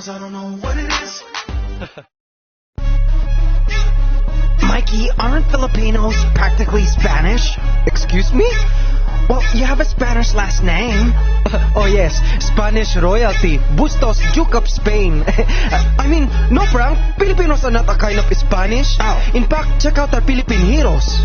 styles, I don't know what it is. Mikey, aren't Filipinos practically Spanish? Excuse me? Well, you have a Spanish last name. Oh yes, Spanish royalty. Bustos, Duke of Spain. I mean, no prank. Filipinos are not a kind of Spanish. Oh. In fact, check out our Philippine heroes.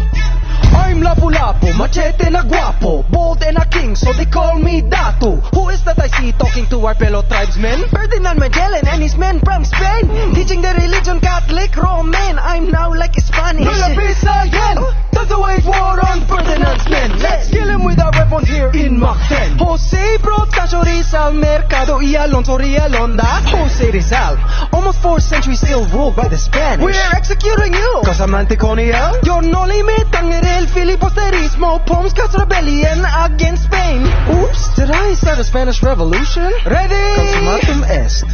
I'm Lapu-Lapu, machete na guapo, bold and a king, so they call me Datu. Who is that I see talking to our fellow tribesmen? Ferdinand Magellan and his men from Spain, teaching the religion Catholic Roman. I'm now like Spanish. Nulla Visayan! That's the wage war on Ferdinand's men. Let's kill him with our weapons here in Mach 10. Jose Protasio Rizal Mercado y Alonso Rialonda. Jose Rizal, almost 4 centuries still ruled by the Spanish. We're executing you. Casamante Coniel. You're no limit, el filibusterismo, Pomskas rebellion against Spain. Oops, did I start a Spanish revolution? Ready? Consumatum est.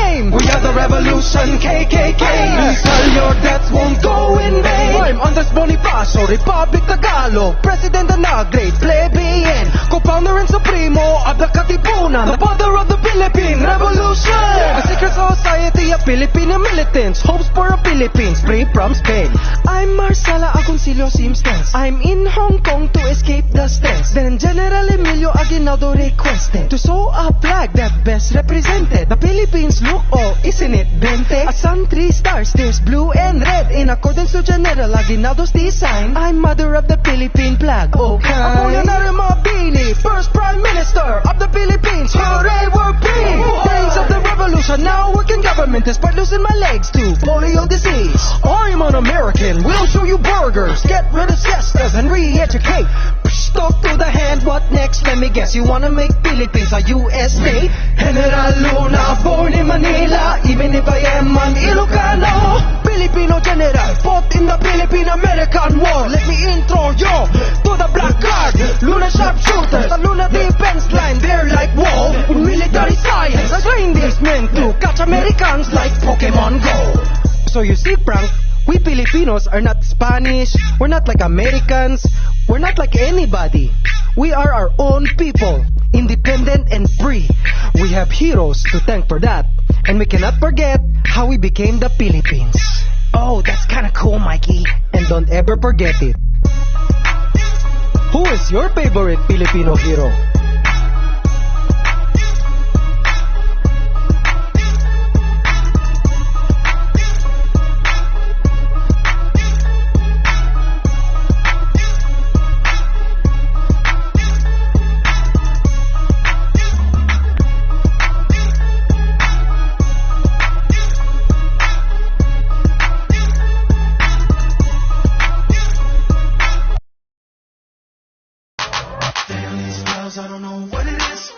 Aim! We are the revolution, KKK. Tell your deaths won't go in vain. I'm Andres Bonifacio, Republic Tagalog, President and a great plebeian, co-founder and supremo of the Katipunan, the father of the Philippine Revolution. A secret society of Filipino militants, hopes for a Philippines free from Spain. I'm Marcela Agoncillo Simpsons. I'm in Hong Kong to escape the stress. Then General Emilio Aguinaldo requested to sew a flag that best represented the Philippines. Look, oh, isn't it bente? A sun, 3 stars, there's blue and red. In accordance to General Aguinaldo's design, I'm mother of the Philippine flag. Okay. Apollinario Mabini, first Prime Minister of the Philippines. Hooray, we're free! Days of the revolution, now working government despite losing my legs to polio disease. I'm an American, we'll show you burgers. Get rid of siestas and re-educate. Talk to the hand, what next? Let me guess, you wanna make Philippines a US state? General Luna, born in Manila, even if I am an Ilocano. Filipino general, fought in the Philippine-American War. Let me intro you to the Black Guard, Luna sharpshooters, the Luna defense line. They're like wall with military science. I train these men to catch Americans like Pokemon Go. So you see, Frank, we Filipinos are not Spanish, we're not like Americans, we're not like anybody. We are our own people, independent and free. We have heroes to thank for that, and we cannot forget how we became the Philippines. Oh, that's kind of cool, Mikey. And don't ever forget it. Who is your favorite Filipino hero? Damn, these styles, I don't know what it is.